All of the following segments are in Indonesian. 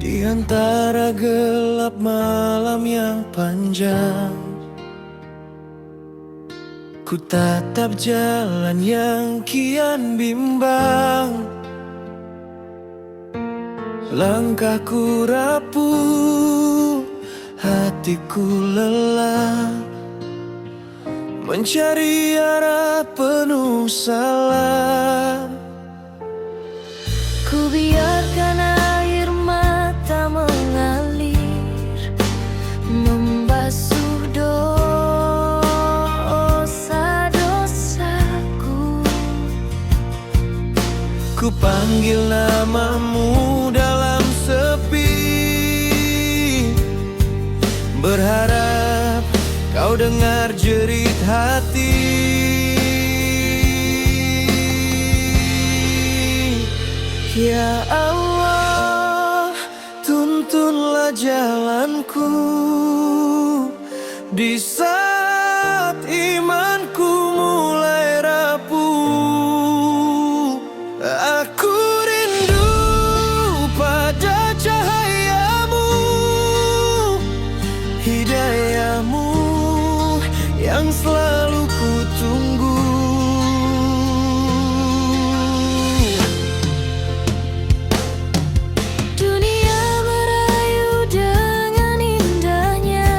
Di antara gelap malam yang panjang, ku tatap jalan yang kian bimbang. Langkahku rapuh, hatiku lelah, mencari arah penuh salah. Ku biarkan air mata mengalir, membasuh dosa-dosaku. Ku panggil namamu dalam sepi, berharap kau dengar jerit hati. Ya Allah, tuntunlah jalanku di saat imanku mulai rapuh. Aku rindu pada cahayamu, hidayahmu yang selalu ku tunggu. Dunia merayu dengan indahnya,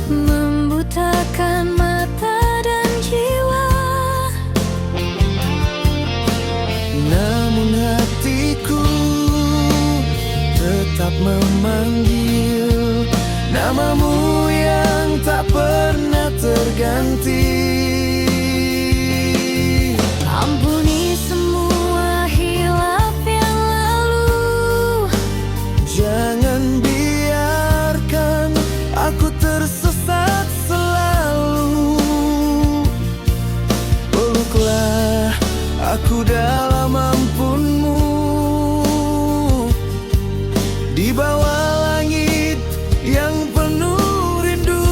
membutakan mata dan jiwa. Namun hatiku tetap memanggil namamu yang tak pernah terganti. Ampuni semua hilaf yang lalu, Jangan biarkan aku tersesat selalu. Peluklah aku dalam ampunmu, di bawah langit yang penuh rindu.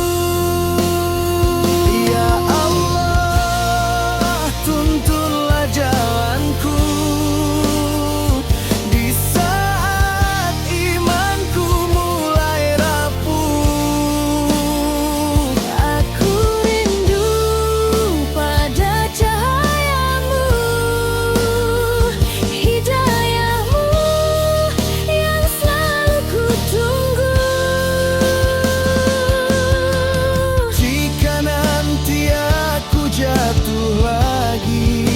Ya Allah, tuntunlah jalanku di saat imanku mulai rapuh. aku rindu pada cahayamu, hidayahmu yang selalu ku tunggu. Jika nanti aku jatuh lagi,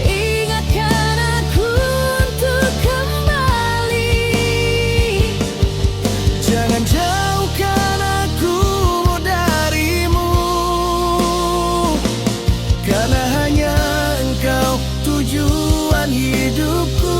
Ingatkan aku untuk kembali. jangan jauhkan aku darimu, karena hanya engkau tujuan hidupku.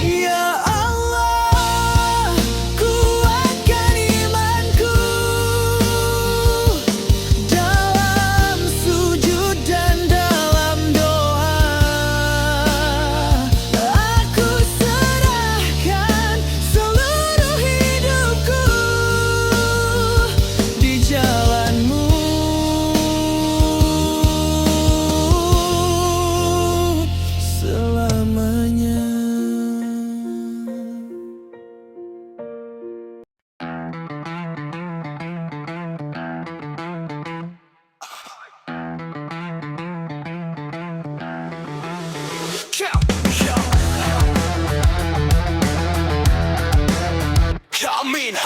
Ya Allah, kuatkan imanku dalam sujud dan dalam doa. Aku serahkan seluruh hidupku di jalanmu selamanya.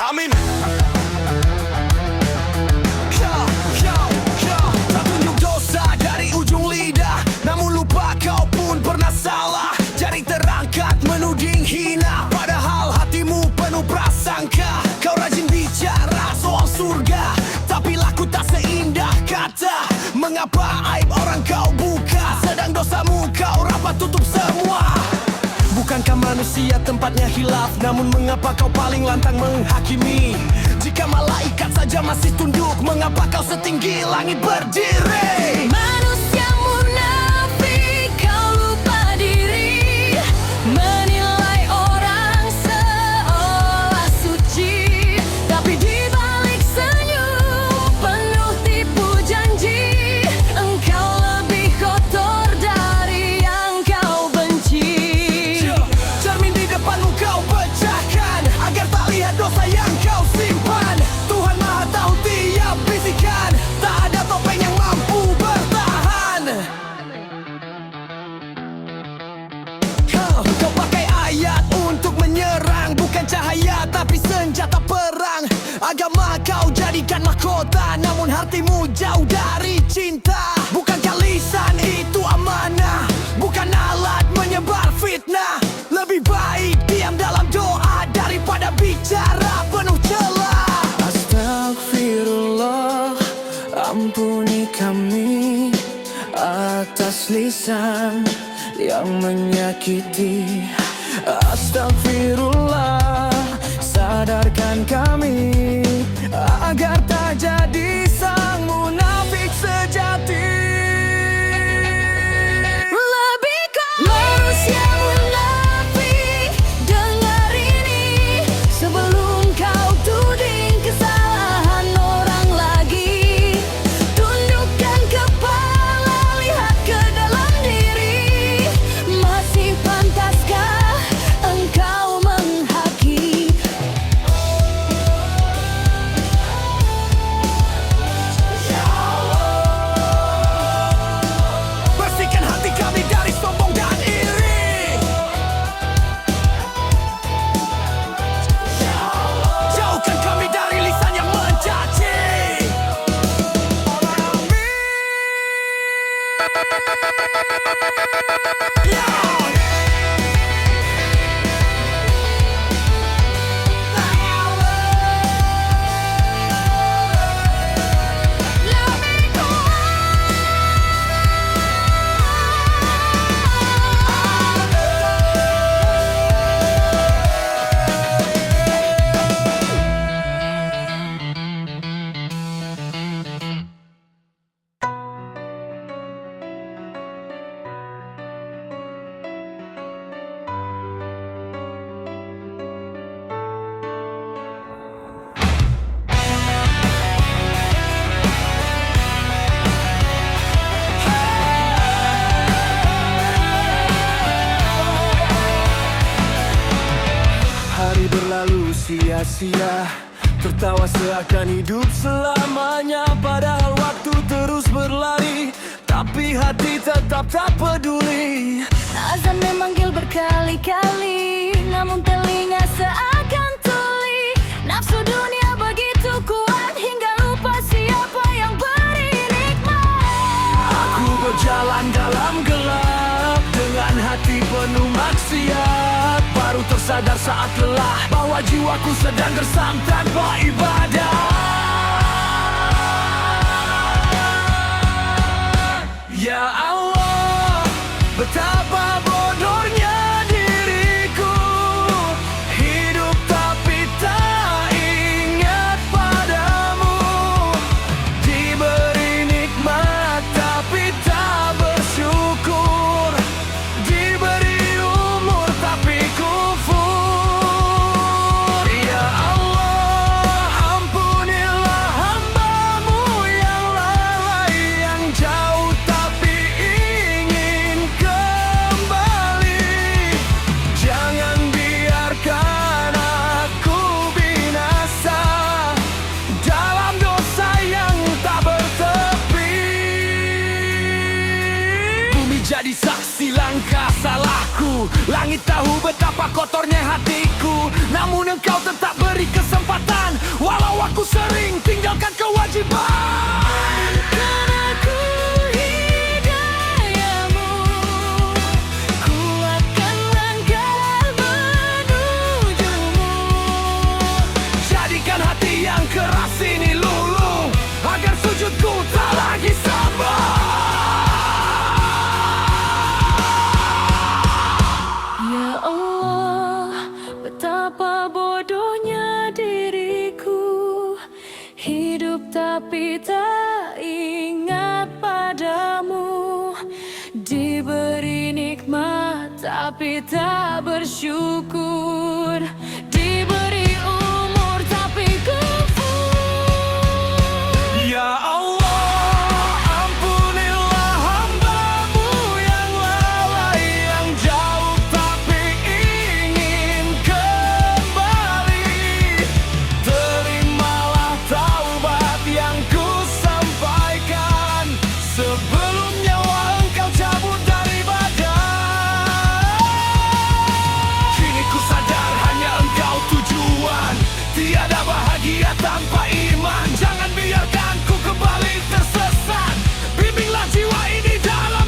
Amin. Tak tunjuk dosa dari ujung lidah, namun lupa kau pun pernah salah. Jari terangkat menuding hina, padahal hatimu penuh prasangka. Kau rajin bicara soal surga, tapi laku tak seindah kata. Mengapa aib orang kau buka, sedang dosamu kau rapat tutup semua? Bukankah manusia tempatnya hilaf, namun mengapa kau paling lantang menghakimi? Jika malaikat saja masih tunduk, mengapa kau setinggi langit berdiri? Manusia munafik, kau lupa diri, menilai orang seolah suci, tapi di balik senyum penuh tipu janji, engkau lebih kotor dari yang kau benci. Cermin di depanmu kau pecahkan, agar tak lihat dosa yang kau simpan. Tuhan Maha tahu tiap bisikan, tak ada topeng yang mampu bertahan. Kau pakai ayat untuk menyerang, bukan cahaya tapi senjata perang. Agama kau jadikan mahkota, namun hatimu jauh dari cinta. Bukankah lisan itu amanah, bukan alat menyebar fitnah? Lebih baik diam dalam doa daripada bicara penuh celah. Astagfirullah, ampuni kami atas lisan yang menyakiti. Astagfirullah, sadarkan kami agar tak jadi sang munafik sejati. Lebih kau manusia munafik, dengar ini sebelum kau tuding kesalahan orang lagi. Tundukkan kepala, lihat ke dalam diri, masih pantaskah engkau menghakimi? Bersihkan hati kami dari sombong dan iri. Jauhkan kami dari lisan yang mencaci. Hari berlalu sia-sia, tertawa seakan hidup selamanya. Padahal waktu terus berlari, tapi hati tetap tak peduli. Azan memanggil berkali-kali, namun telinga seakan tuli. Nafsu dunia begitu kuat hingga lupa siapa yang beri nikmat. Aku berjalan dalam gelap dengan hati penuh maksiat. Baru tersadar saat lelah bahwa jiwaku sedang gersam tanpa ibadah. Ya Allah, betapa bodohnya diriku, hidup tapi tak ingat padamu. Diberi nikmat tapi tak bersyukur, diberi umur tapi kufur. Ya Allah, ampunilah hamba-Mu yang lalai, yang jauh tapi ingin kembali. Jangan biarkan aku binasa dalam dosa yang tak bertepi. Bumi jadi saksi langkah salahku, langit tahu betapa kotornya hatiku. Namun Engkau tetap beri kesempatan, walau aku sering tinggalkan kewajiban. Karena ku hidayah-Mu, kuatkan langkah menuju-Mu. Jadikan hati yang keras ini luluh, agar sujudku tak lagi sabar. Ya Allah, tapi tak bersyukur. Diberi umur tapi kufur. Ya Allah, ampunilah hamba-Mu yang lalai, yang jauh tapi ingin kembali. Terimalah taubat yang ku sampaikan, sebelum nyawa Engkau cabut dari badan. Kini ku sadar hanya Engkau tujuan, tiada bahagia tanpa iman. Jangan biarkan ku kembali tersesat, bimbinglah jiwa ini dalam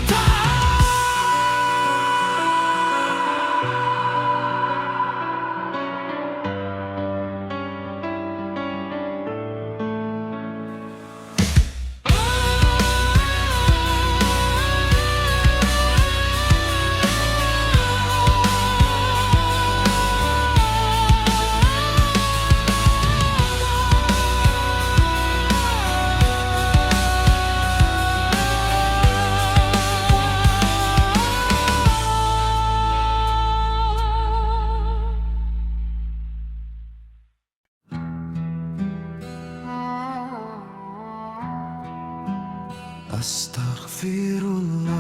Astaghfirullah,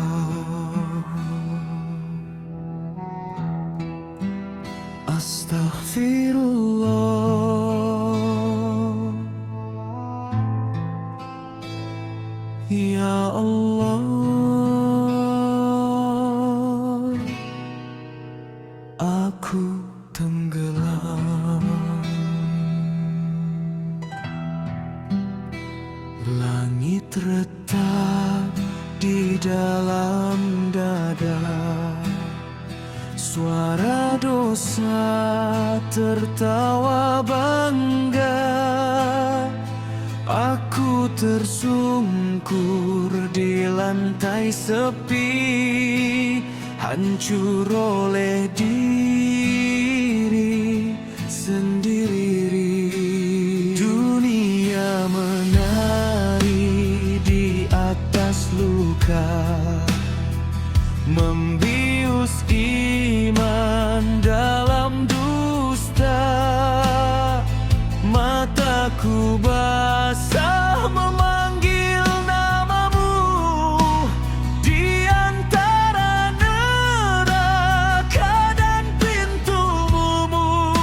Astaghfirullah. Ya Allah, aku tenggelam. Langit retak di dalam dada, suara dosa tertawa bangga. Aku tersungkur di lantai sepi, hancur oleh diri sendiri. Dunia menari di atas luka, membius iman dalam dusta. Mataku basah memanggil namamu di antara neraka dan pintu bumu.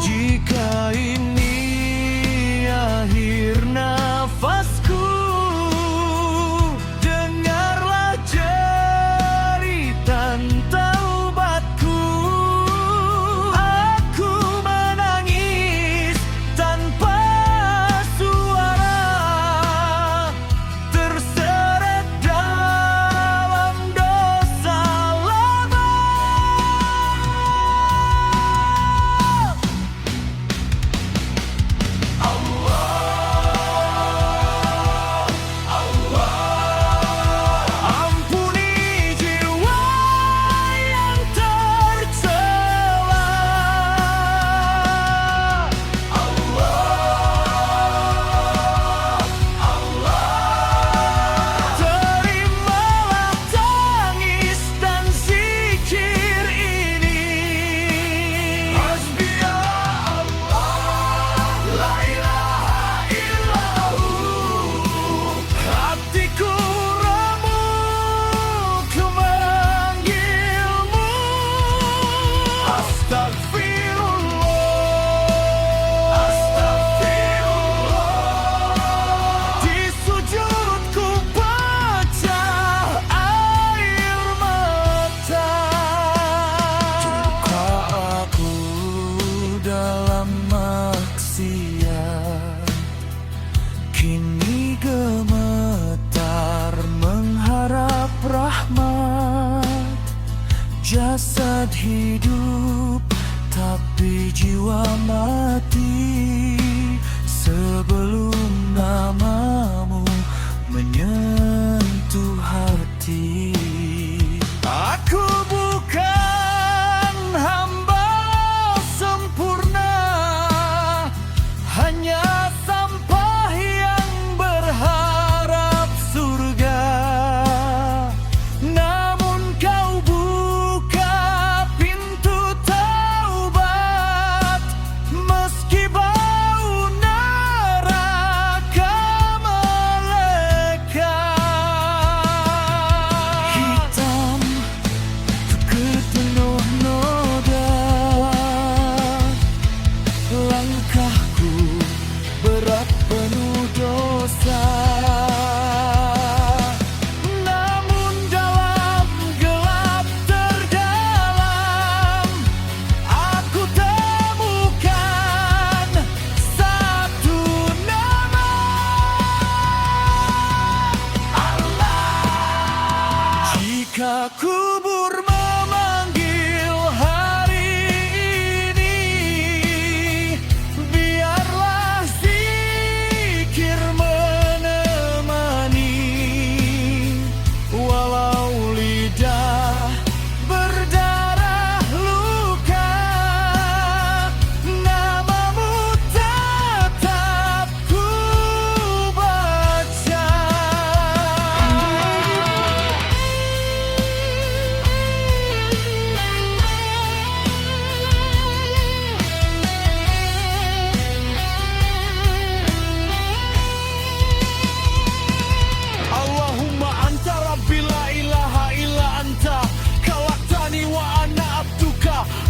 Jika ini akhir nafasku, dengarlah jeritan taubatku. Aku menangis tanpa suara, terseret dalam dosa lama. Ampuni jiwa yang tercela. Terimalah tangis dan zikir ini. Hasbiya Allah, la ilaha illahu. Hatiku remuk memanggilmu. Astagfirullah, Astagfirullah. Di sujudku pecah air mata. Jika aku dalam maksiat, kini gemetar mengharap rahmat. Jasad hidup tapi jiwa mati, sebelum namamu menyentuh hati. Aku bukan hamba sempurna, hanya sampah yang berharap surga. Namun kau bukan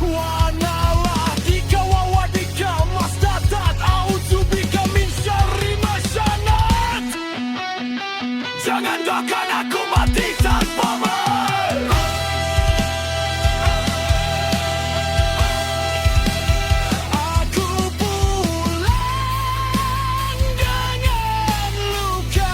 wa naladika wa wadika mastatat a'udzubika min syarri ma syanat. Jangan doakan aku mati tanpamu. Aku pulang dengan luka.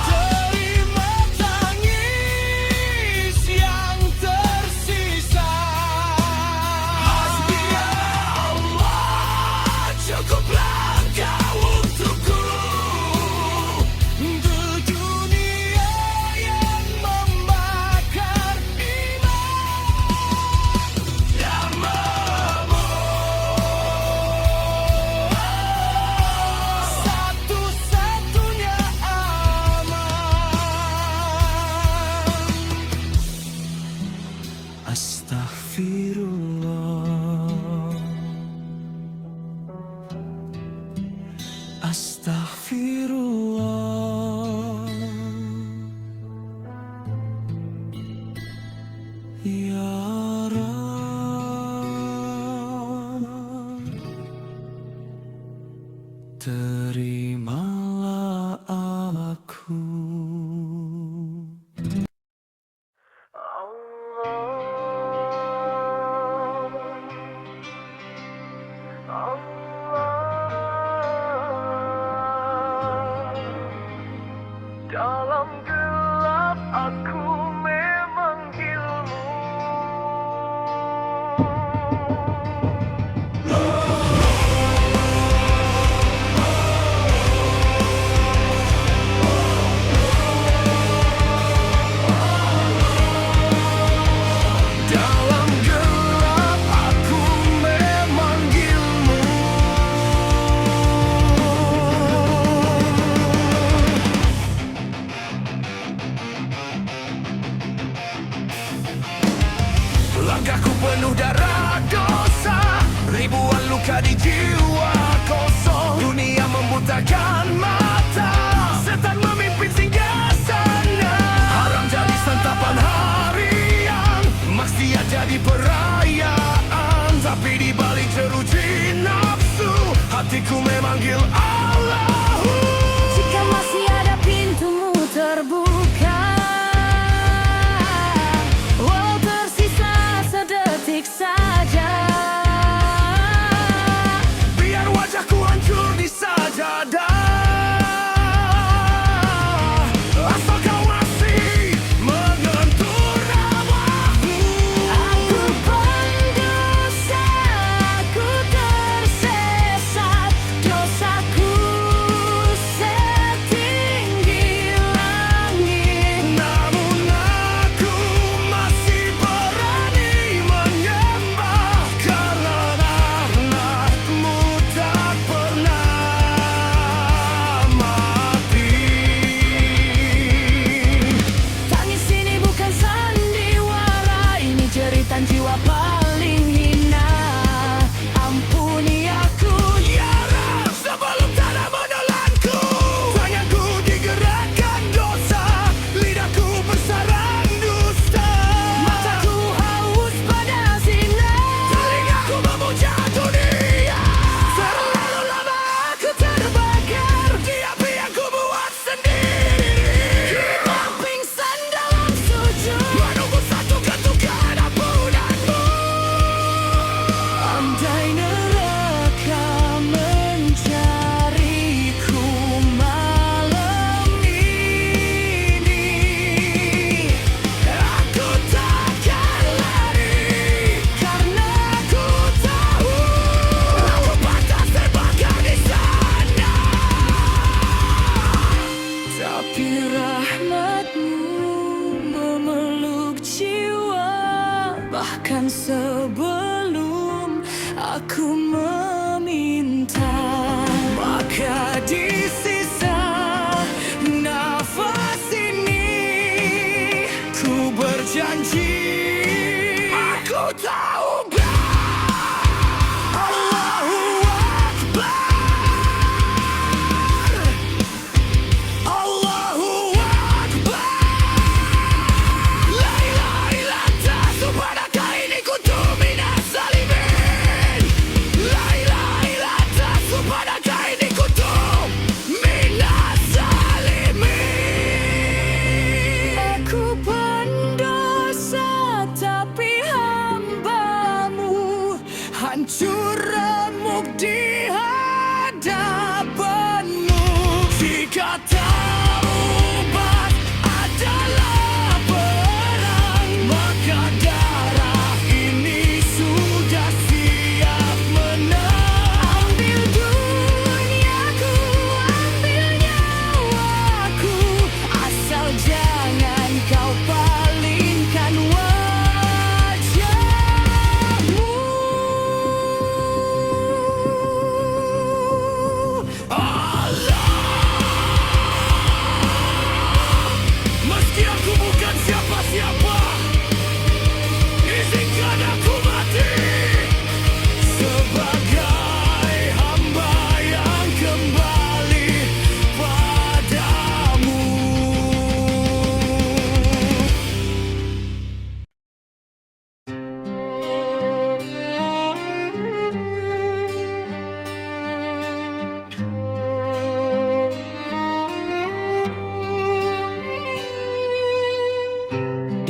Terima tangis yang tersisa. Hasbi ya Allah, cukuplah kau untukku. Untuk dunia yang membakar iman, namamu satu-satunya aman. Astaghfirullah, astaghfirullah, ya Rab, terimalah aku. Dalam gelap aku memanggilmu. Dalam gelap aku memanggilmu. Langkahku penuh darah dosa, ribuan luka di jiwa kosong. Dunia membutakan mata, setan memimpin singgasana. Haram jadi santapan harian, maksiat jadi perayaan. Tapi di balik jeruji nafsu, hatiku memanggil Allahu. Jika masih ada pintumu terbuka, walau tersisa sedetik saja, Biar wajahku hancur di sajadah.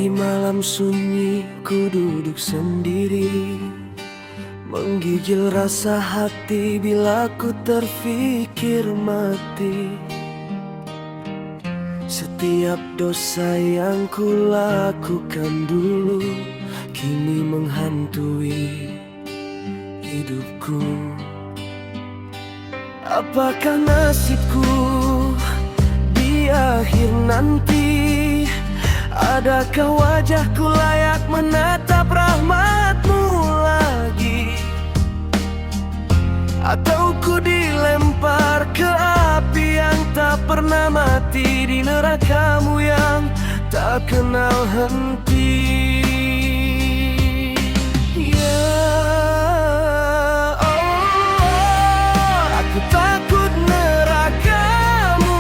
Di malam sunyi ku duduk sendiri, menggigil rasa hati bila ku terfikir mati. Setiap dosa yang ku lakukan dulu kini menghantui hidupku. Apakah nasibku di akhir nanti? Adakah wajahku layak menatap rahmatmu lagi? Atau ku dilempar ke api yang tak pernah mati, di nerakamu yang tak kenal henti. Ya Allah, aku takut nerakamu,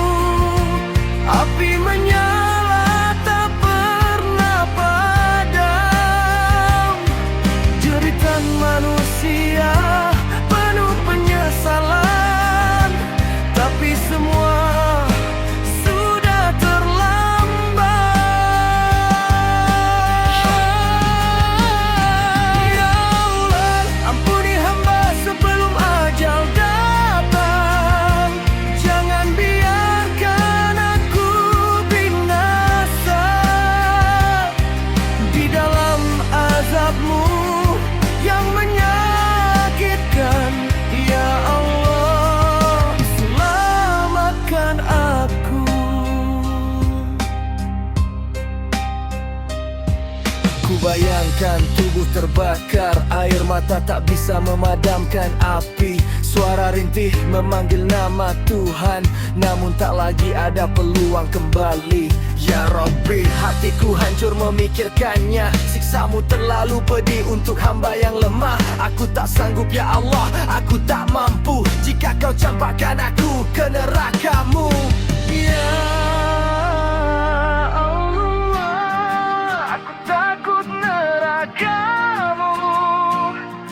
api menyala tak pernah padam. Jeritan manusia penuh penyesalan, tapi semua sudah terlambat. Ya Allah, ampuni hamba sebelum ajal datang. Jangan biarkan aku binasa di dalam azab-Mu yang menyakitkan. Ya Allah, selamatkan aku. Ku bayangkan tubuh terbakar, air mata tak bisa memadamkan api. Suara rintih memanggil nama Tuhan, namun tak lagi ada peluang kembali. Ya Rabbi, hatiku hancur memikirkannya. Siksamu terlalu pedih untuk hamba yang lemah. Aku tak sanggup ya Allah, aku tak mampu jika kau campakkan aku ke nerakamu. Ya Allah, aku takut nerakamu,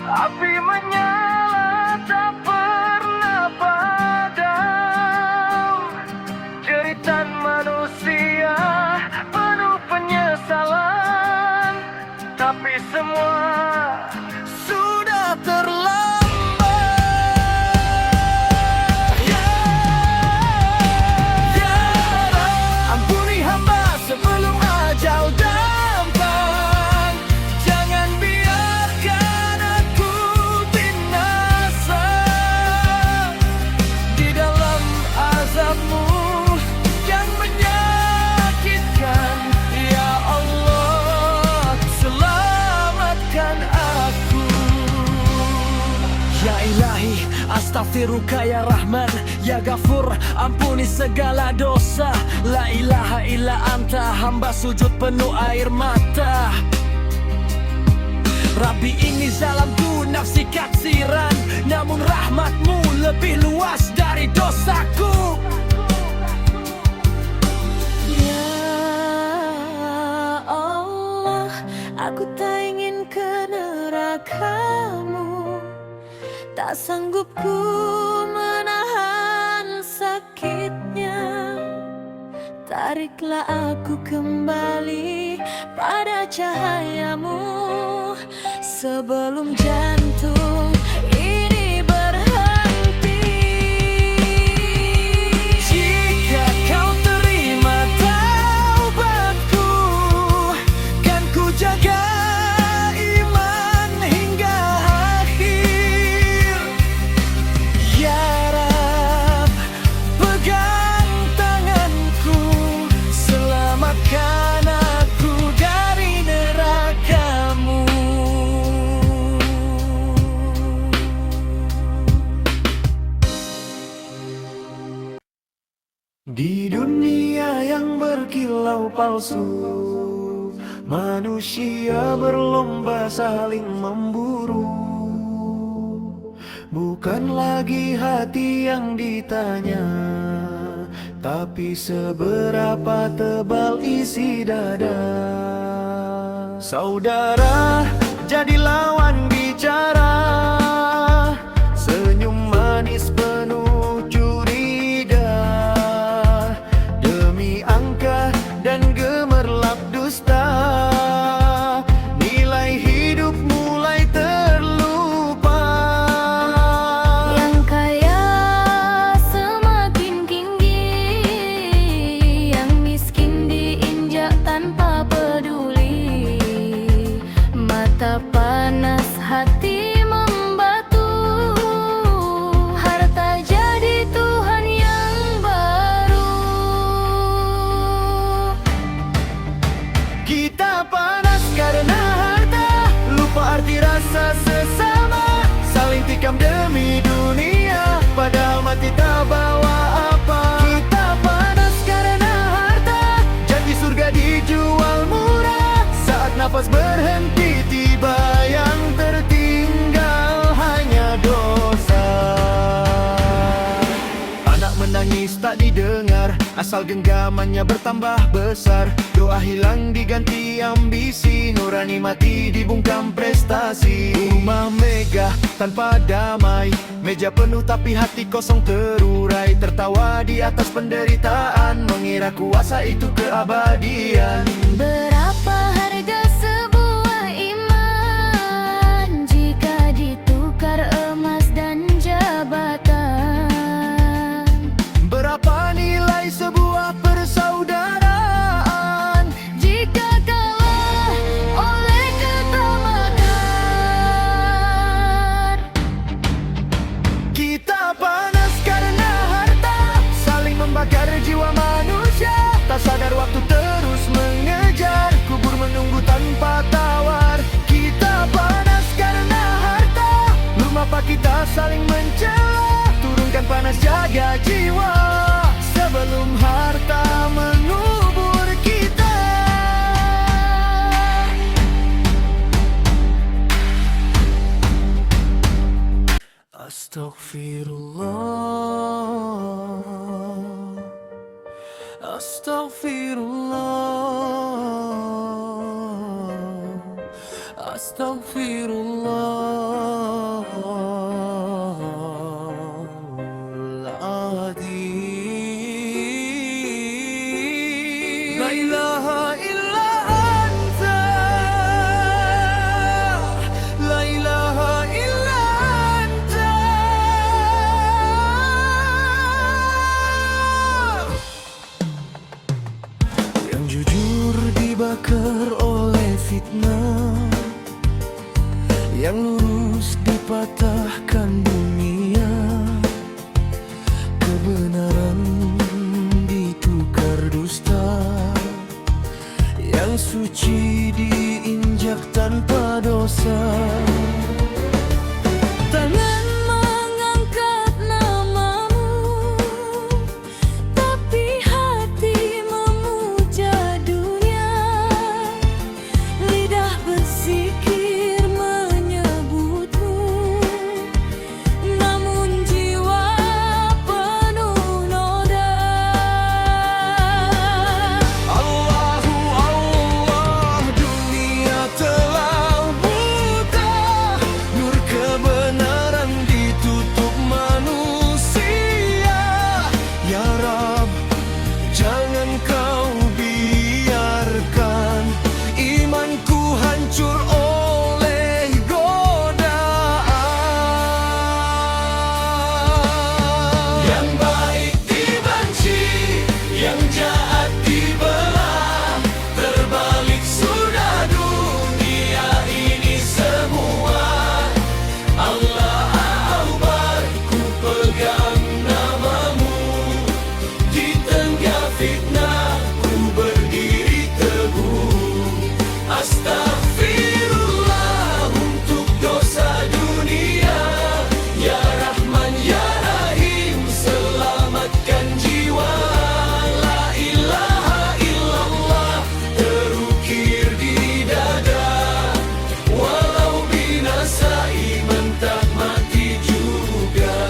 api menyala tak pernah padam. Jeritan manusia penuh penyesalan, tapi semua sudah terlambat. Ya Rab, ampuni hamba sebelum ajal datang. Jangan biarkan aku binasa di dalam azab-Mu yang menyakitkan. Ya Allah, selamatkan aku. Ya Ilahi, astaghfiruka ya Rahman, ya Ghafur, ampuni segala dosa. La ilaha illa anta, hamba sujud penuh air mata. Rabbi, ini zalamku, nafsi katsiran, namun rahmat-Mu lebih luas dari dosaku. Ya Allah, aku tak ingin ke nerakamu, tak sanggup ku menahan sakitnya. Tariklah aku kembali pada cahaya-Mu sebelum jantung ini berhenti. Jika kau terima taubatku, kan ku jaga iman hingga akhir. Ya Rab, pegang tanganku, selamatkan aku dari neraka-Mu. Di dunia yang berkilau palsu, manusia berlomba saling memburu. Bukan lagi hati yang ditanya, tapi seberapa tebal isi dada. Saudara, jadi lawan bicara, senyum manis penuh curiga, demi angka dan gemerlap dusta. didengar, asal genggamannya bertambah besar. Doa hilang diganti ambisi, nurani mati dibungkam prestasi. Rumah megah tanpa damai, meja penuh tapi hati kosong terurai. Tertawa di atas penderitaan, mengira kuasa itu keabadian. Berapa harga sebuah iman jika ditukar emas dan jabatan? Berapa nilai sebuah persaudaraan Jika kalah oleh ketamakan? kita panas karena harta, saling membakar jiwa manusia. Tak sadar waktu terus mengejar, kubur menunggu tanpa tawar. Kita panas karena harta, belum apa kita saling mencela. Turunkan panas, jaga jiwa sebelum harta mengubur kita. Astaghfirullah, Astaghfirullah, Astaghfirullahaladzim. La ilaha illa anta, la ilaha illa anta. Yang jujur dibakar oleh fitnah, yang lurus dipatahkan dunia, kebenaran ditukar dusta, yang suci diinjak tanpa dosa. Tangan mengangkat namamu, tapi hati memuja dunia. Lidah bersikir menyebutmu, namun jiwa penuh noda. Allahu Allah, dunia telah buta, nur kebenaran ditutup manusia. Ya Rab, jangan kau biarkan imanku hancur oleh godaan. Yang baik dibenci, yang jahat dibelah, terbalik sudah dunia ini semua. Allah Akbar, ku pegang namamu, di tengah fitnah ku berdiri teguh. Astaghfirullah untuk dosa dunia. Ya Rahman ya Rahim, selamatkan jiwa. La ilaha illallah terukir di dada, walau binasa iman tak mati juga.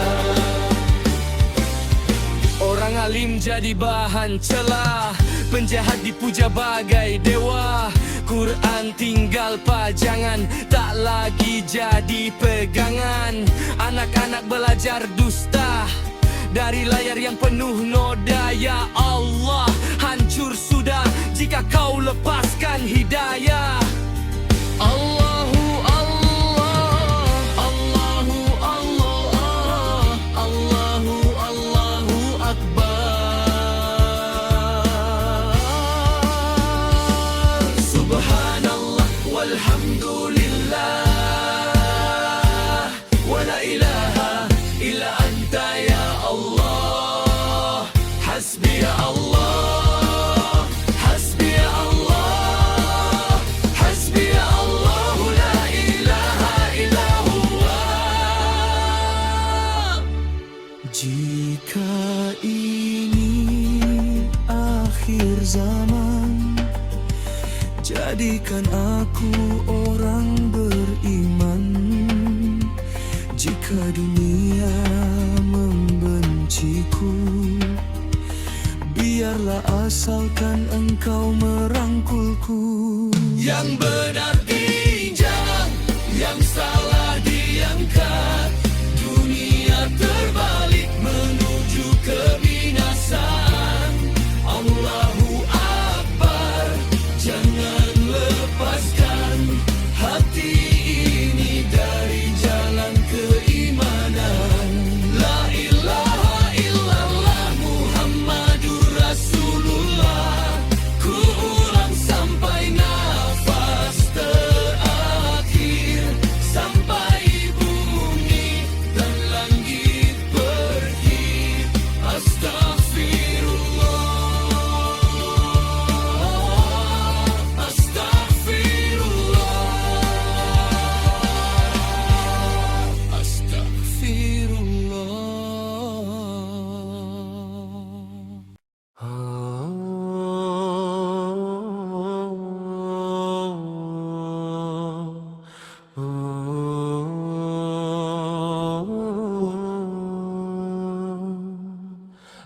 Orang alim jadi bahan celah, penjahat dipuja bagai dewa. Quran tinggal pajangan, tak lagi jadi pegangan. Anak-anak belajar dusta dari layar yang penuh noda. Ya Allah, hancur sudah jika kau lepaskan hidayah. Allahu Allah, Allahu Allah, Allahu Allahu Akbar. Subhanallah walhamdulillah, wa la ilaha illa anta ya Allah. Hasbi Allah, hasbi Allah, hasbi Allah, la ilaha illa huwa. Jika ini akhir zaman, jadikan aku orang beriman. Jika dunia membenciku, biarlah asalkan engkau merangkulku. Yang benar diinjak, yang salah diangkat. Dunia terbalik menuju kebinasaan. Allahu Akbar, jangan lepaskan hati ini dari jalan keimanan. La ilaha illallah Muhammadur Rasulullah. Ku ulang sampai nafas terakhir, sampai bumi dan langit pergi. Astagfirullah, astagfirullah, astagfirullah.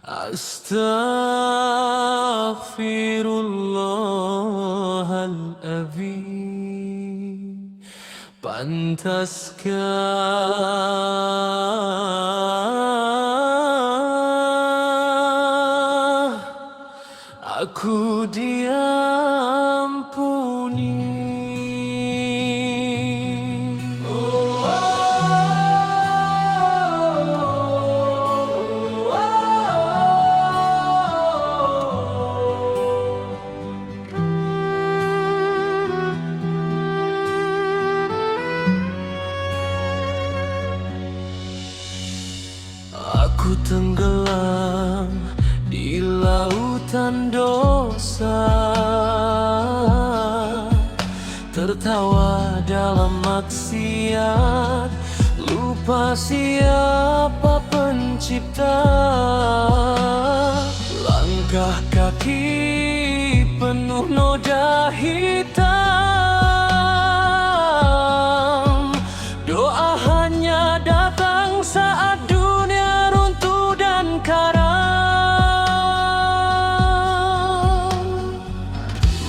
Astaghfirullahaladzim. Pantaskah aku diampuni? Aku tenggelam di lautan dosa, tertawa dalam maksiat, lupa siapa pencipta. Langkah kaki penuh noda hitam, doa hanya datang saat dunia runtuh dan karam.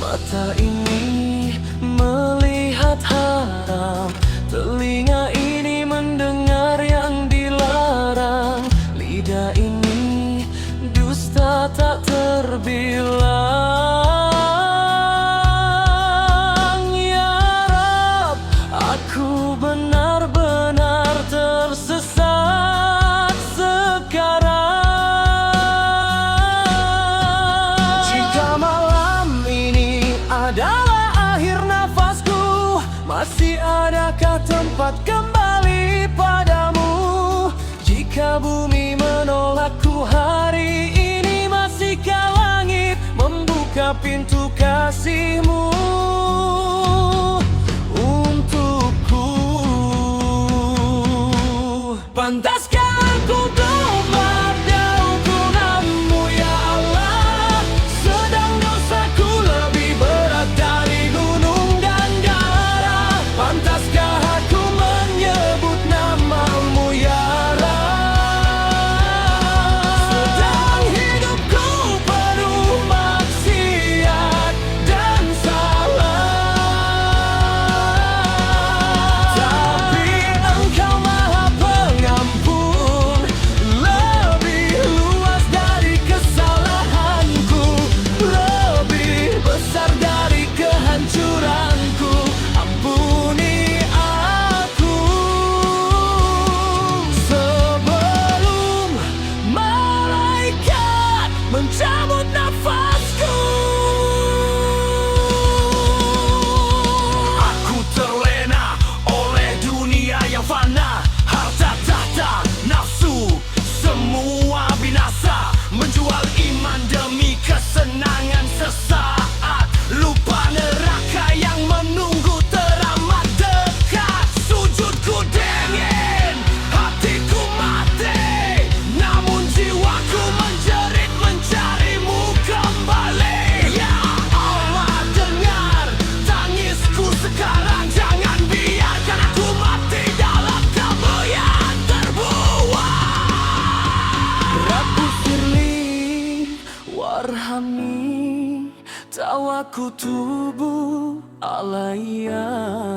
Mata ini melihat haram, telinga ini mendengar yang dilarang, lidah ini dusta tak terbilang. Ya Rab, aku benar-benar tersesat sekarang. Jika malam ini adalah akhir nafasku, masih adakah tempat kembali padamu? Jika bumi menolakku hari ini, masihkah langit membuka pintu kasih-Mu untukku? Pantaskah aku tobat dan hukuman-Mu ya Allah? Sedang dosaku lebih berat dari gunung dan darah. Pantaskah aku menyebut nama-Mu ya Rab? Sedang hidupku penuh maksiat dan salah, tapi Engkau Maha Pengampun, lebih luas dari kesalahanku, lebih besar dari kehancuranku. Ampuni aku sebelum malaikat mencabut nafasku. Aku terlena oleh dunia yang fana, harta tahta nafsu semua binasa, menjual iman demi kesenangan sesaat, lupa neraka yang menunggu teramat dekat. Sujudku dingin, hatiku mati, namun jiwaku menjerit mencari-Mu Warhamni tawakkutubu alaiya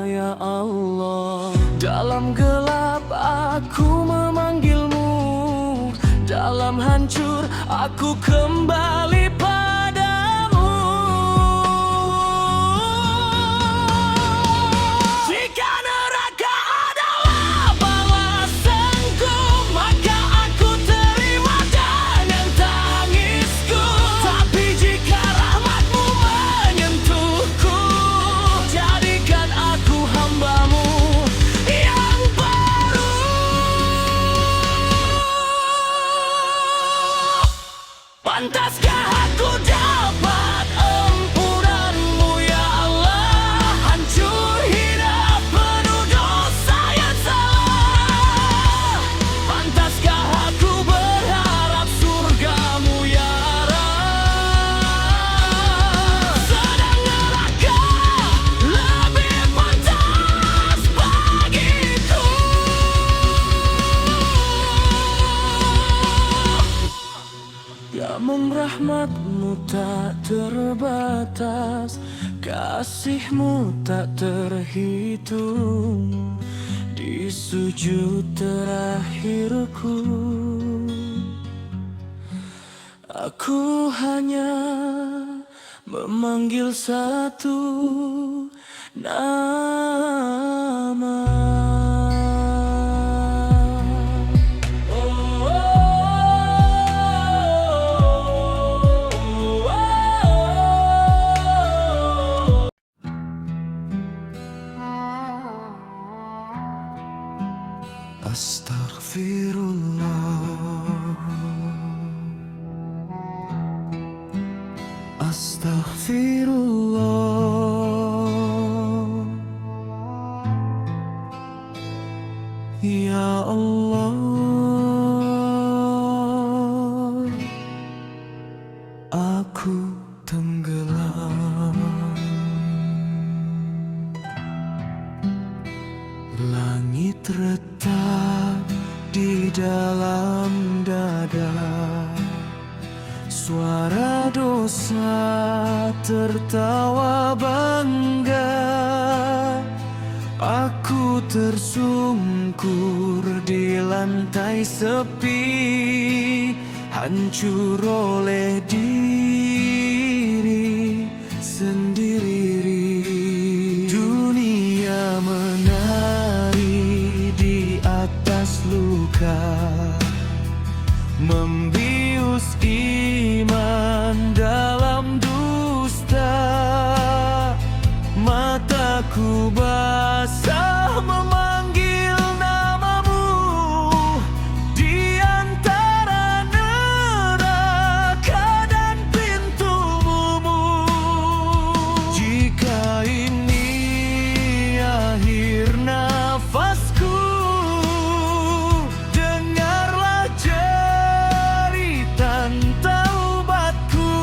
ya Allah. Dalam gelap aku memanggilmu, dalam hancur aku kembali padamu. Jika neraka adalah balasanku, maka aku terima dengan tangisku. Tapi jika rahmatmu menyentuhku, jadikan aku hambamu yang baru. Pantaskah aku dapat ampunanmu ya Allah? Hancur hidup penuh dosa yang salah. Pantaskah aku berharap surgamu ya Rabb? Sedang neraka lebih pantas bagiku. Namun rahmatmu tak terbatas, kasihmu tak terhitung. Di sujud terakhirku, aku hanya memanggil satu nama. Astaghfirullah, astaghfirullah, ya Allah. Aku tenggelam, langit retak di dalam dada, suara dosa tertawa bangga. Aku tersungkur di lantai sepi, hancur oleh diri sendiri. Dunia menari di atas luka, membius iman dalam dusta. Mataku basah memanggil namamu di antara neraka dan pintumu. Jika ini akhir nafasku, dengarlah jeritan taubatku.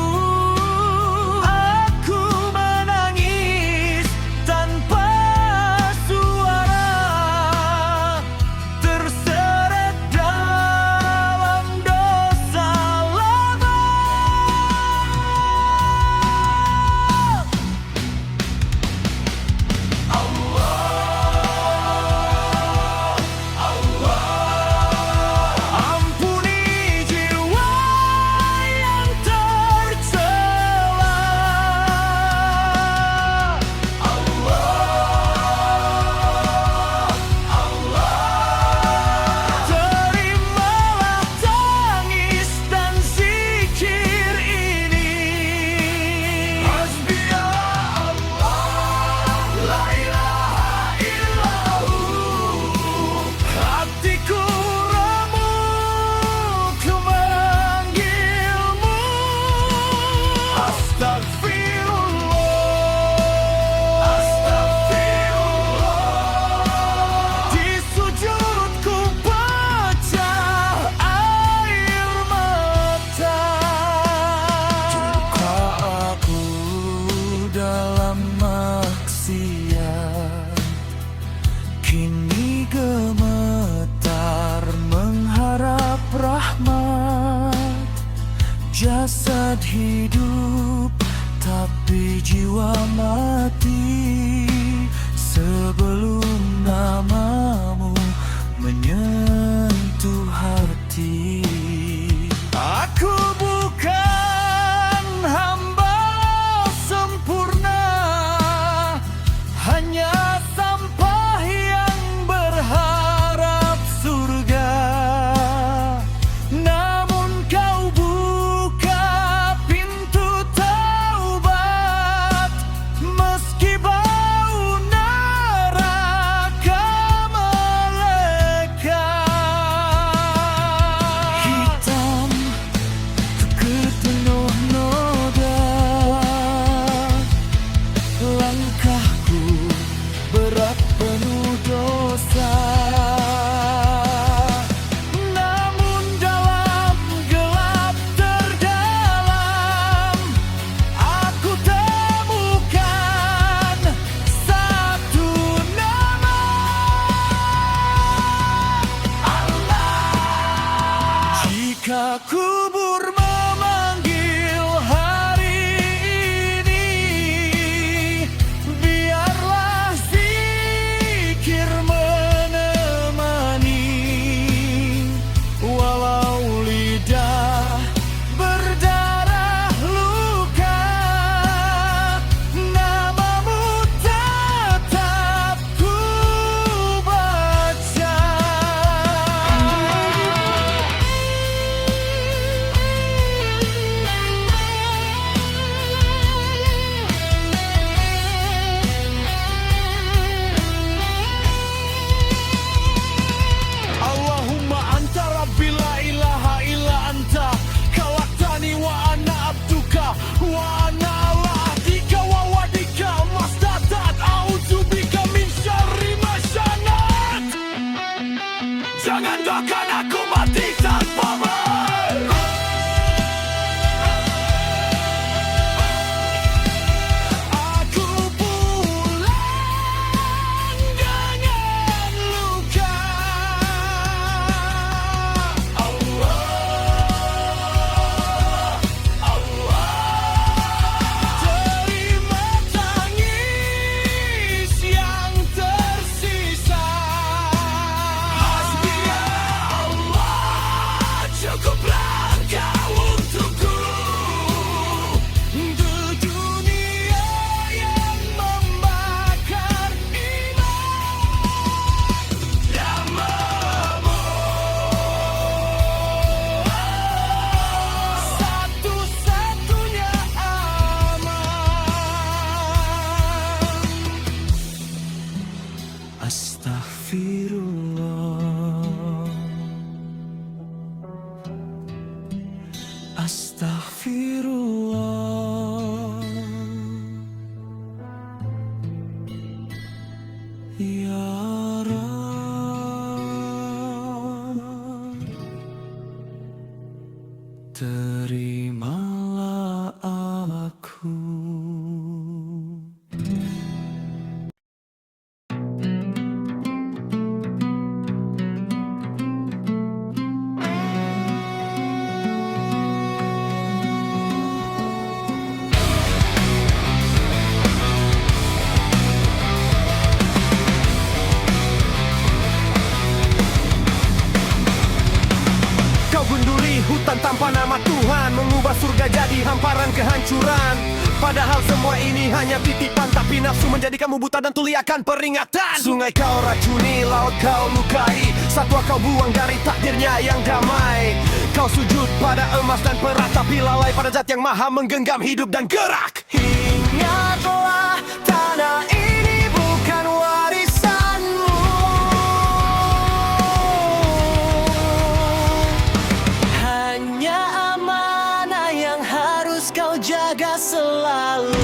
Aku menangis tanpa suara, terseret dalam dosa lama. Ampuni jiwa yang tercela. Terimalah tangis dan zikir ini. Hasbiya Allah, la ilaha illahu. Hatiku remuk memanggilmu. Astagfirullah, astagfirullah. Di sujudku pecah air mata. Jika aku dalam maksiat, kini gemetar mengharap rahmat. Jasa Jasad hidup tapi jiwa mati sebelum namamu menyentuh hati. Aku bukan hamba sempurna, hanya sampah yang berharap surga. Namun kau buka pintu taubat, meski bau neraka melekat. Hitam kepenuh noda, langkahku berat penuh dosa. Namun dalam gelap terdalam, aku temukan satu nama, Allah. Jika kubur memanggil hari ini, biarlah zikir menemani. Walau lidah berdarah luka, namamu tetap ku baca. Allahumma anta rabbi la ilaha illa anta, khalaqtani wa ana abduka wa ana ala ahdika wa wadika mastata'at, a'udzubika min syarri ma syanat. Jangan doakan aku mati tanpamu. Aku pulang dengan luka. Terima tangis yang tersisa. Hasbi ya Allah, cukuplah Kau untukku. Untuk dunia yang membakar iman, namamu satu-satunya aman. Astaghfirullah, astaghfirullah, ya Rab, terimalah aku. Kau gunduli hutan tanpa nama Tuhan, mengubah surga jadi hamparan kehancuran. Padahal semua ini hanya titipan, tapi nafsu menjadikanmu buta dan tuli akan peringatan. Sungai kau racuni, laut kau lukai, satwa kau buang dari takdirnya yang damai. Kau sujud pada emas dan perak, tapi lalai pada zat yang maha menggenggam hidup dan gerak. Ingatlah tanah ini bukan warisanmu, hanya amanah yang harus kau jaga selalu.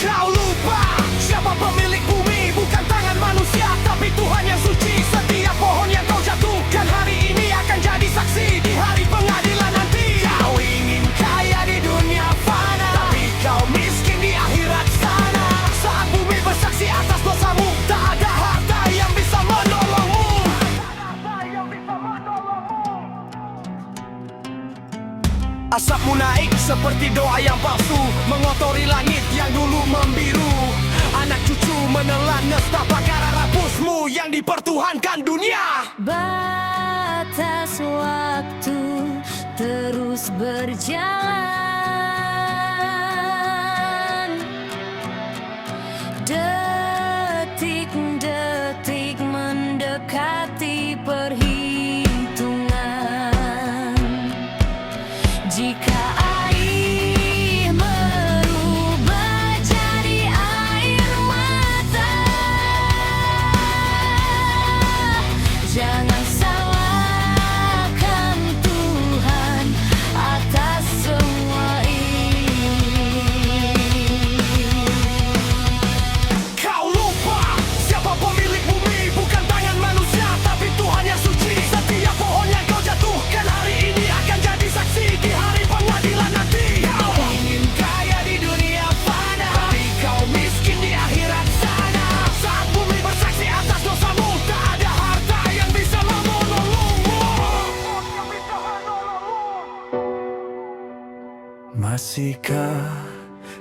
Kau lupa siapa pemilik bumi, bukan tangan manusia, tapi Tuhan yang suci. Setiap pohon yang kau jatuhkan hari ini akan jadi saksi di hari pengadilan nanti. Kau ingin kaya di dunia fana, tapi kau miskin di akhirat sana. Saat bumi bersaksi atas dosamu, tak ada harta yang bisa menolongmu. Asapmu naik seperti doa yang palsu, mengotori langit yang dulu membiru. Anak cucu menelan nestapa karena rapusmu yang dipertuhankan dunia. Batas waktu terus berjalan, detik-detik mendekati perhitungan. Jika air berubah jadi air mata, jangan salahkan Tuhan atas semua ini. Kau lupa siapa pemilik bumi, bukan tangan manusia tapi Tuhan yang suci. Setiap pohon yang kau jatuhkan hari ini akan jadi saksi di hari pengadilan nanti. Kau ingin kaya di dunia fana, tapi kau miskin di akhirat sana. Saat bumi bersaksi atas dosamu, tak ada harta yang bisa menolongmu. Masihkah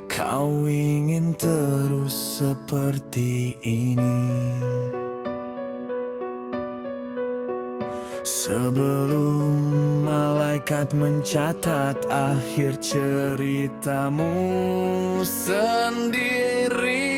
kau ingin terus seperti ini? Sebelum malaikat mencatat akhir ceritamu sendiri.